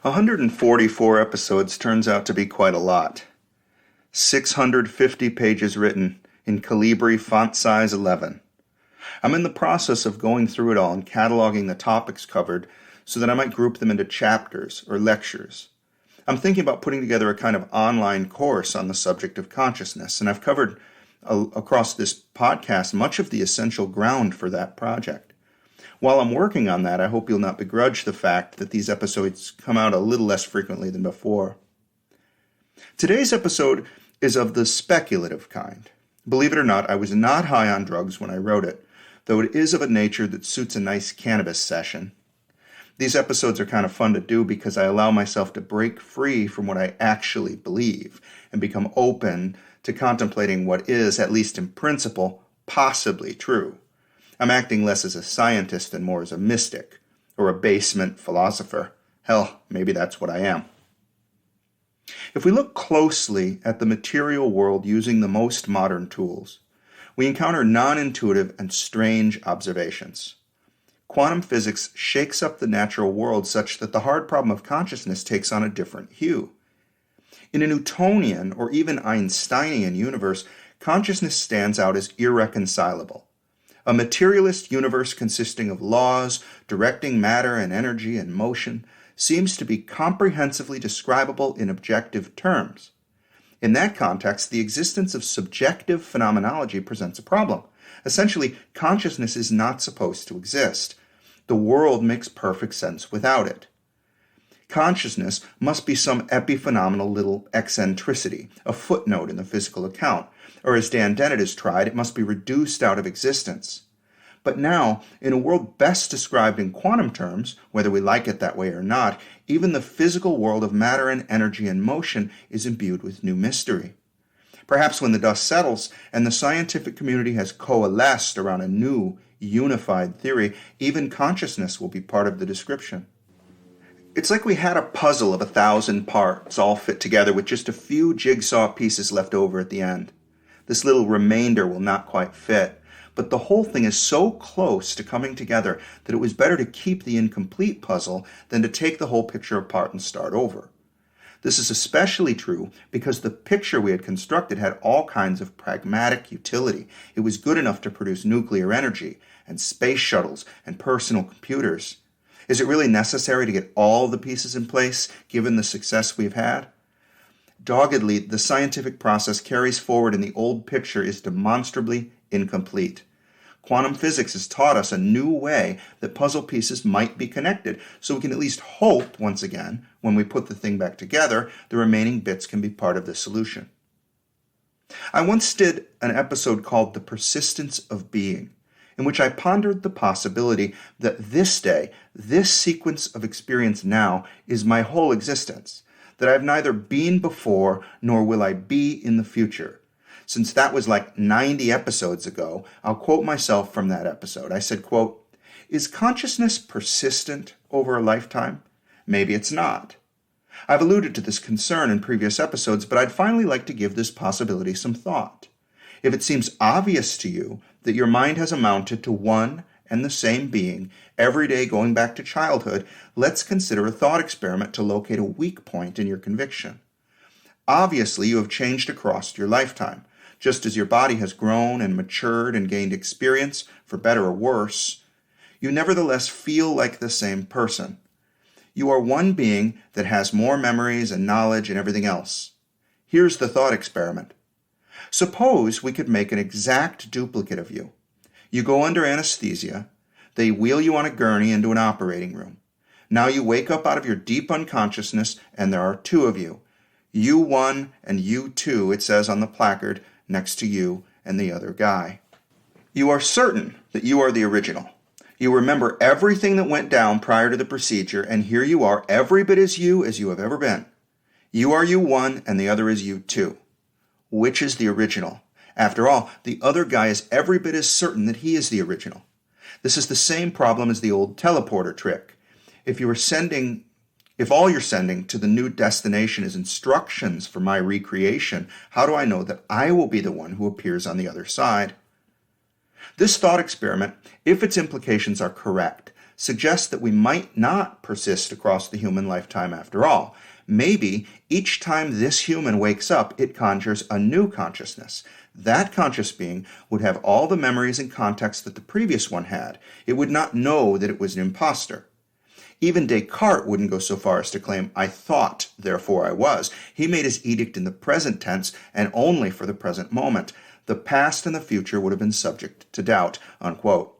144 episodes turns out to be quite a lot. 650 pages written in Calibri font size 11. I'm in the process of going through it all and cataloging the topics covered so that I might group them into chapters or lectures. I'm thinking about putting together a kind of online course on the subject of consciousness, and I've covered across this podcast much of the essential ground for that project. While I'm working on that, I hope you'll not begrudge the fact that these episodes come out a little less frequently than before. Today's episode is of the speculative kind. Believe it or not, I was not high on drugs when I wrote it, though it is of a nature that suits a nice cannabis session. These episodes are kind of fun to do because I allow myself to break free from what I actually believe and become open to contemplating what is, at least in principle, possibly true. I'm acting less as a scientist and more as a mystic, or a basement philosopher. Hell, maybe that's what I am. If we look closely at the material world using the most modern tools, we encounter non-intuitive and strange observations. Quantum physics shakes up the natural world such that the hard problem of consciousness takes on a different hue. In a Newtonian or even Einsteinian universe, consciousness stands out as irreconcilable. A materialist universe consisting of laws directing matter and energy and motion seems to be comprehensively describable in objective terms. In that context, the existence of subjective phenomenology presents a problem. Essentially, consciousness is not supposed to exist. The world makes perfect sense without it. Consciousness must be some epiphenomenal little eccentricity, a footnote in the physical account, or as Dan Dennett has tried, it must be reduced out of existence. But now, in a world best described in quantum terms, whether we like it that way or not, even the physical world of matter and energy and motion is imbued with new mystery. Perhaps when the dust settles and the scientific community has coalesced around a new, unified theory, even consciousness will be part of the description. It's like we had a puzzle of 1,000 parts all fit together with just a few jigsaw pieces left over at the end. This little remainder will not quite fit, but the whole thing is so close to coming together that it was better to keep the incomplete puzzle than to take the whole picture apart and start over. This is especially true because the picture we had constructed had all kinds of pragmatic utility. It was good enough to produce nuclear energy and space shuttles and personal computers. Is it really necessary to get all the pieces in place, given the success we've had? Doggedly, the scientific process carries forward and the old picture is demonstrably incomplete. Quantum physics has taught us a new way that puzzle pieces might be connected, so we can at least hope, once again, when we put the thing back together, the remaining bits can be part of the solution. I once did an episode called The Persistence of Being, in which I pondered the possibility that this day, this sequence of experience now, is my whole existence, that I've neither been before nor will I be in the future. Since that was like 90 episodes ago, I'll quote myself from that episode. I said, quote, "Is consciousness persistent over a lifetime? Maybe it's not. I've alluded to this concern in previous episodes, but I'd finally like to give this possibility some thought. If it seems obvious to you that your mind has amounted to one and the same being every day going back to childhood, let's consider a thought experiment to locate a weak point in your conviction. Obviously, you have changed across your lifetime. Just as your body has grown and matured and gained experience, for better or worse, you nevertheless feel like the same person. You are one being that has more memories and knowledge and everything else. Here's the thought experiment. Suppose we could make an exact duplicate of you. You go under anesthesia. They wheel you on a gurney into an operating room. Now you wake up out of your deep unconsciousness, and there are two of you. You one and you two, it says on the placard, next to you and the other guy. You are certain that you are the original. You remember everything that went down prior to the procedure, and here you are, every bit as you have ever been. You are you one, and the other is you two. Which is the original? After all, the other guy is every bit as certain that he is the original. This is the same problem as the old teleporter trick. If all you're sending to the new destination is instructions for my recreation, how do I know that I will be the one who appears on the other side? This thought experiment, if its implications are correct, suggests that we might not persist across the human lifetime after all. Maybe each time this human wakes up, it conjures a new consciousness. That conscious being would have all the memories and context that the previous one had. It would not know that it was an imposter. Even Descartes wouldn't go so far as to claim, "I thought, therefore I was." He made his edict in the present tense and only for the present moment. The past and the future would have been subject to doubt, unquote.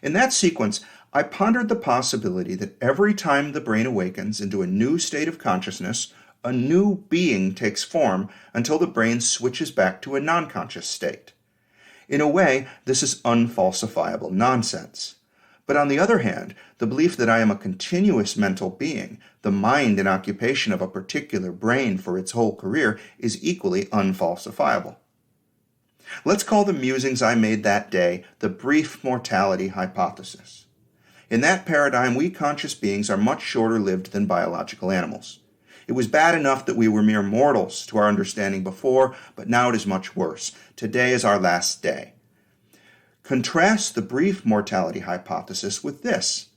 In that sequence, I pondered the possibility that every time the brain awakens into a new state of consciousness, a new being takes form until the brain switches back to a non-conscious state. In a way, this is unfalsifiable nonsense. But on the other hand, the belief that I am a continuous mental being, the mind and occupation of a particular brain for its whole career, is equally unfalsifiable. Let's call the musings I made that day the brief mortality hypothesis. In that paradigm, we conscious beings are much shorter lived than biological animals. It was bad enough that we were mere mortals to our understanding before, but now it is much worse. Today is our last day. Contrast the brief mortality hypothesis with this,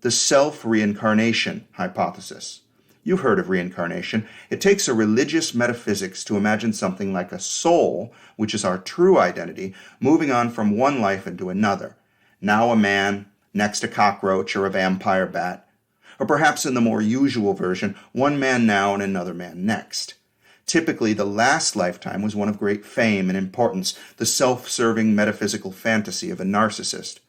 the self-reincarnation hypothesis. You've heard of reincarnation. It takes a religious metaphysics to imagine something like a soul, which is our true identity, moving on from one life into another. Now a man, next a cockroach or a vampire bat, or perhaps in the more usual version, one man now and another man next. Typically, the last lifetime was one of great fame and importance, the self-serving metaphysical fantasy of a narcissist.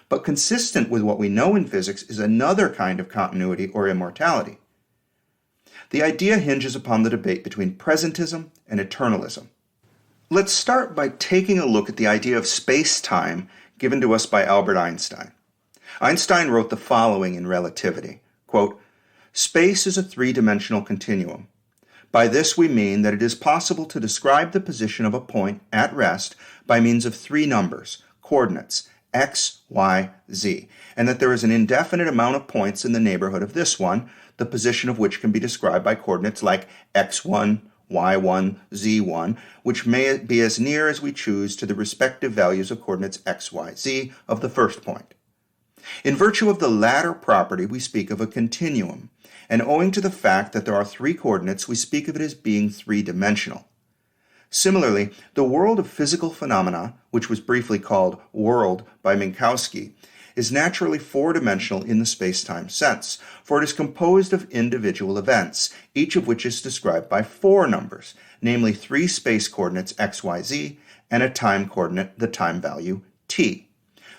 But consistent with what we know in physics is another kind of continuity or immortality. The idea hinges upon the debate between presentism and eternalism. Let's start by taking a look at the idea of space-time given to us by Albert Einstein. Einstein wrote the following in Relativity, quote, "Space is a three-dimensional continuum. By this we mean that it is possible to describe the position of a point at rest by means of three numbers, coordinates, x, y, z, and that there is an indefinite amount of points in the neighborhood of this one, the position of which can be described by coordinates like x1, y1, z1, which may be as near as we choose to the respective values of coordinates x, y, z of the first point. In virtue of the latter property, we speak of a continuum, and owing to the fact that there are three coordinates, we speak of it as being three-dimensional. Similarly, the world of physical phenomena, which was briefly called world by Minkowski, is naturally four-dimensional in the space-time sense, for it is composed of individual events, each of which is described by four numbers, namely three space coordinates x, y, z, and a time coordinate, the time value, t.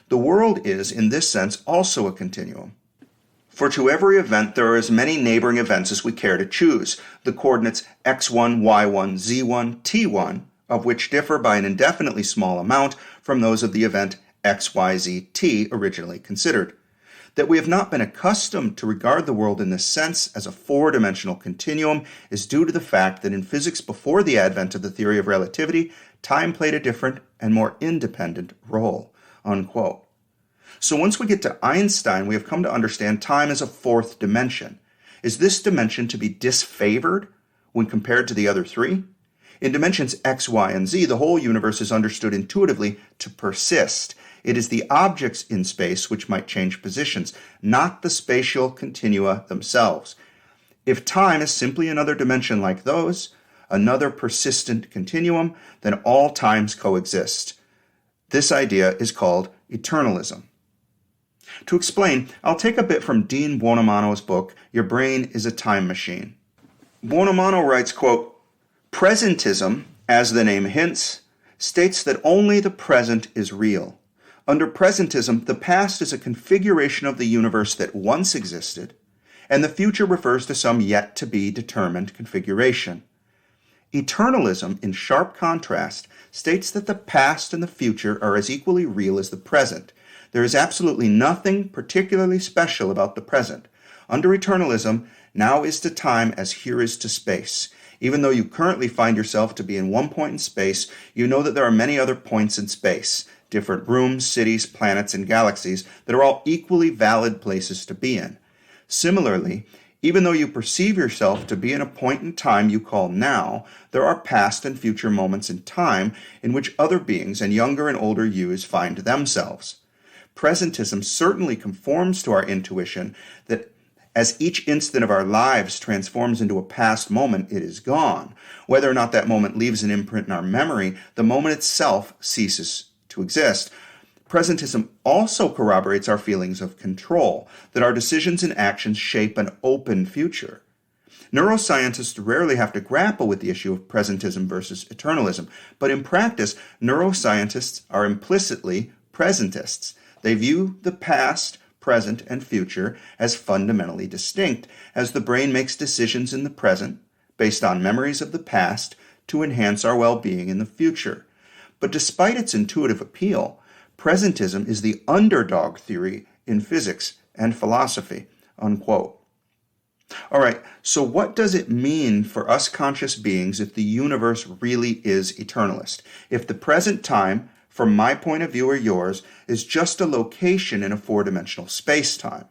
The world is, in this sense, also a continuum. For to every event there are as many neighboring events as we care to choose, the coordinates x1, y1, z1, t1, of which differ by an indefinitely small amount from those of the event x, y, z, t originally considered. That we have not been accustomed to regard the world in this sense as a four-dimensional continuum is due to the fact that in physics before the advent of the theory of relativity, time played a different and more independent role. Unquote. So once we get to Einstein, we have come to understand time as a fourth dimension. Is this dimension to be disfavored when compared to the other three? In dimensions x, y, and z, the whole universe is understood intuitively to persist. It is the objects in space which might change positions, not the spatial continua themselves. If time is simply another dimension like those, another persistent continuum, then all times coexist. This idea is called eternalism. To explain, I'll take a bit from Dean Buonomano's book, Your Brain is a Time Machine. Buonomano writes, quote, "Presentism, as the name hints, states that only the present is real. Under presentism, the past is a configuration of the universe that once existed, and the future refers to some yet-to-be determined configuration. Eternalism, in sharp contrast, states that the past and the future are as equally real as the present. There is absolutely nothing particularly special about the present. Under eternalism, now is to time as here is to space. Even though you currently find yourself to be in one point in space, you know that there are many other points in space, different rooms, cities, planets, and galaxies that are all equally valid places to be in. Similarly, even though you perceive yourself to be in a point in time you call now, there are past and future moments in time in which other beings and younger and older yous find themselves. presentism certainly conforms to our intuition that as each instant of our lives transforms into a past moment, it is gone. Whether or not that moment leaves an imprint in our memory, the moment itself ceases to exist. Presentism also corroborates our feelings of control, that our decisions and actions shape an open future. Neuroscientists rarely have to grapple with the issue of presentism versus eternalism, but in practice, neuroscientists are implicitly presentists. They view the past, present, and future as fundamentally distinct, as the brain makes decisions in the present based on memories of the past to enhance our well-being in the future. But despite its intuitive appeal, presentism is the underdog theory in physics and philosophy, unquote. All right, so what does it mean for us conscious beings if the universe really is eternalist? If the present time, from my point of view or yours, is just a location in a four-dimensional space-time?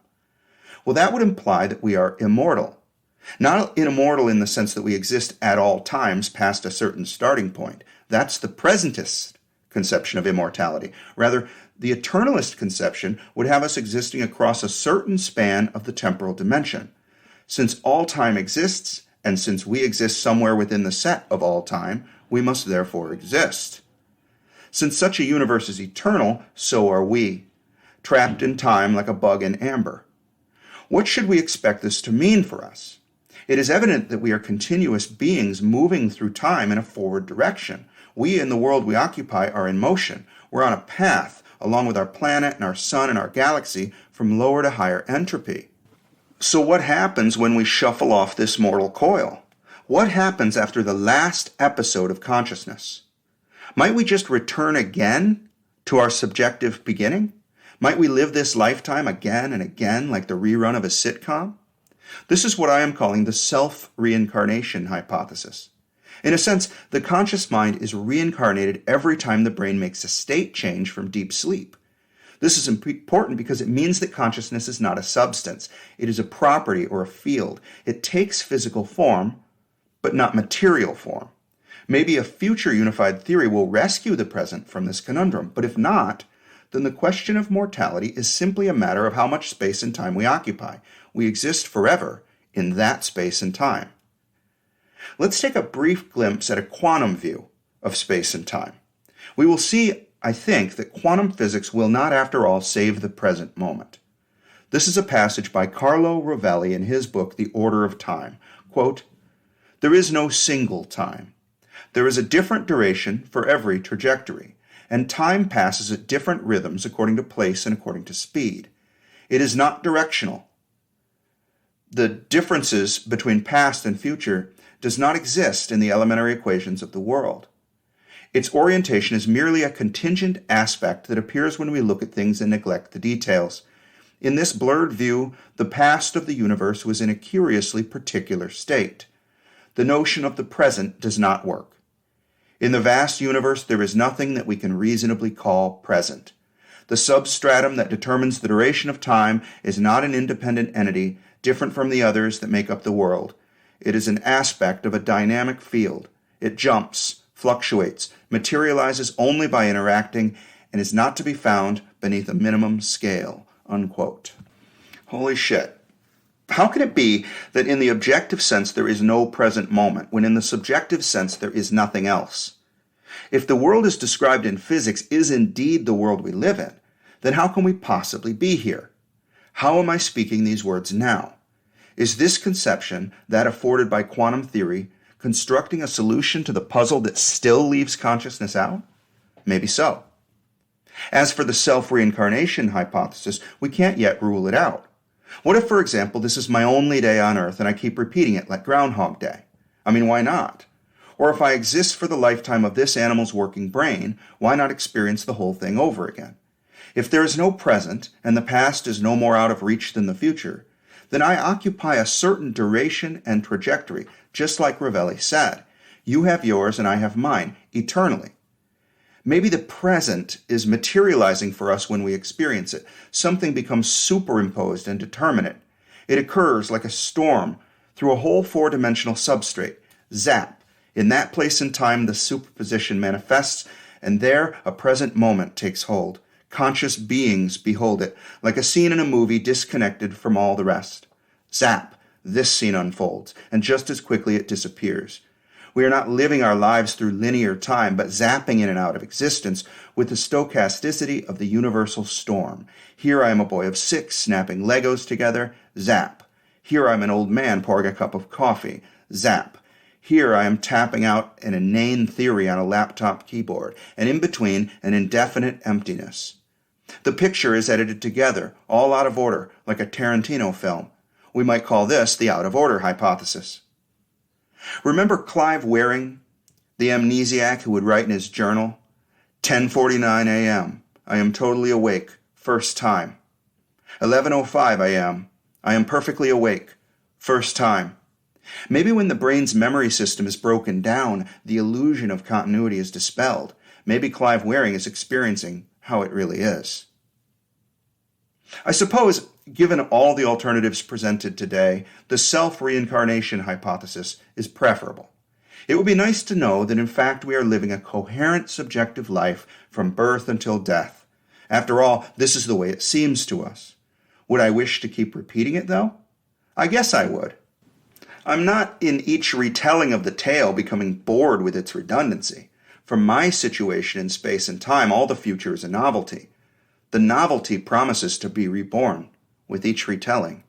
Well, that would imply that we are immortal. Not immortal in the sense that we exist at all times past a certain starting point. That's the presentist conception of immortality. Rather, the eternalist conception would have us existing across a certain span of the temporal dimension. Since all time exists, and since we exist somewhere within the set of all time, we must therefore exist. Since such a universe is eternal, so are we, trapped in time like a bug in amber. What should we expect this to mean for us? It is evident that we are continuous beings moving through time in a forward direction. We in the world we occupy are in motion. We're on a path, along with our planet and our sun and our galaxy, from lower to higher entropy. So what happens when we shuffle off this mortal coil? What happens after the last episode of consciousness? Might we just return again to our subjective beginning? Might we live this lifetime again and again like the rerun of a sitcom? This is what I am calling the self-reincarnation hypothesis. In a sense, the conscious mind is reincarnated every time the brain makes a state change from deep sleep. This is important because it means that consciousness is not a substance. It is a property or a field. It takes physical form, but not material form. Maybe a future unified theory will rescue the present from this conundrum, but if not, then the question of mortality is simply a matter of how much space and time we occupy. We exist forever in that space and time. Let's take a brief glimpse at a quantum view of space and time. We will see, I think, that quantum physics will not, after all, save the present moment. This is a passage by Carlo Rovelli in his book, The Order of Time. Quote, "There is no single time. There is a different duration for every trajectory, and time passes at different rhythms according to place and according to speed. It is not directional. The differences between past and future does not exist in the elementary equations of the world. Its orientation is merely a contingent aspect that appears when we look at things and neglect the details. In this blurred view, the past of the universe was in a curiously particular state. The notion of the present does not work. In the vast universe, there is nothing that we can reasonably call present. The substratum that determines the duration of time is not an independent entity different from the others that make up the world. It is an aspect of a dynamic field. It jumps, fluctuates, materializes only by interacting, and is not to be found beneath a minimum scale." Unquote. Holy shit. How can it be that in the objective sense there is no present moment, when in the subjective sense there is nothing else? If the world as described in physics is indeed the world we live in, then how can we possibly be here? How am I speaking these words now? Is this conception, that afforded by quantum theory, constructing a solution to the puzzle that still leaves consciousness out? Maybe so. As for the self-reincarnation hypothesis, we can't yet rule it out. What if, for example, this is my only day on Earth and I keep repeating it like Groundhog Day? I mean, why not? Or if I exist for the lifetime of this animal's working brain, why not experience the whole thing over again? If there is no present, and the past is no more out of reach than the future, then I occupy a certain duration and trajectory, just like Rovelli said. You have yours and I have mine, eternally. Maybe the present is materializing for us when we experience it. Something becomes superimposed and determinate. It occurs like a storm through a whole four-dimensional substrate. Zap. In that place and time, the superposition manifests, and there a present moment takes hold, Conscious beings behold it, like a scene in a movie disconnected from all the rest. Zap! This scene unfolds, and just as quickly it disappears. We are not living our lives through linear time, but zapping in and out of existence with the stochasticity of the universal storm. Here I am a boy of 6 snapping Legos together. Zap! Here I am an old man pouring a cup of coffee. Zap! Here I am tapping out an inane theory on a laptop keyboard, and in between, an indefinite emptiness. The picture is edited together, all out of order, like a Tarantino film. We might call this the out-of-order hypothesis. Remember Clive Wearing, the amnesiac who would write in his journal, 10:49 a.m., I am totally awake, first time. 11:05 a.m., I am perfectly awake, first time. Maybe when the brain's memory system is broken down, the illusion of continuity is dispelled. Maybe Clive Wearing is experiencing how it really is. I suppose, given all the alternatives presented today, the self-reincarnation hypothesis is preferable. It would be nice to know that in fact we are living a coherent subjective life from birth until death. After all, this is the way it seems to us. Would I wish to keep repeating it, though? I guess I would. I'm not in each retelling of the tale becoming bored with its redundancy. For my situation in space and time, all the future is a novelty. The novelty promises to be reborn with each retelling.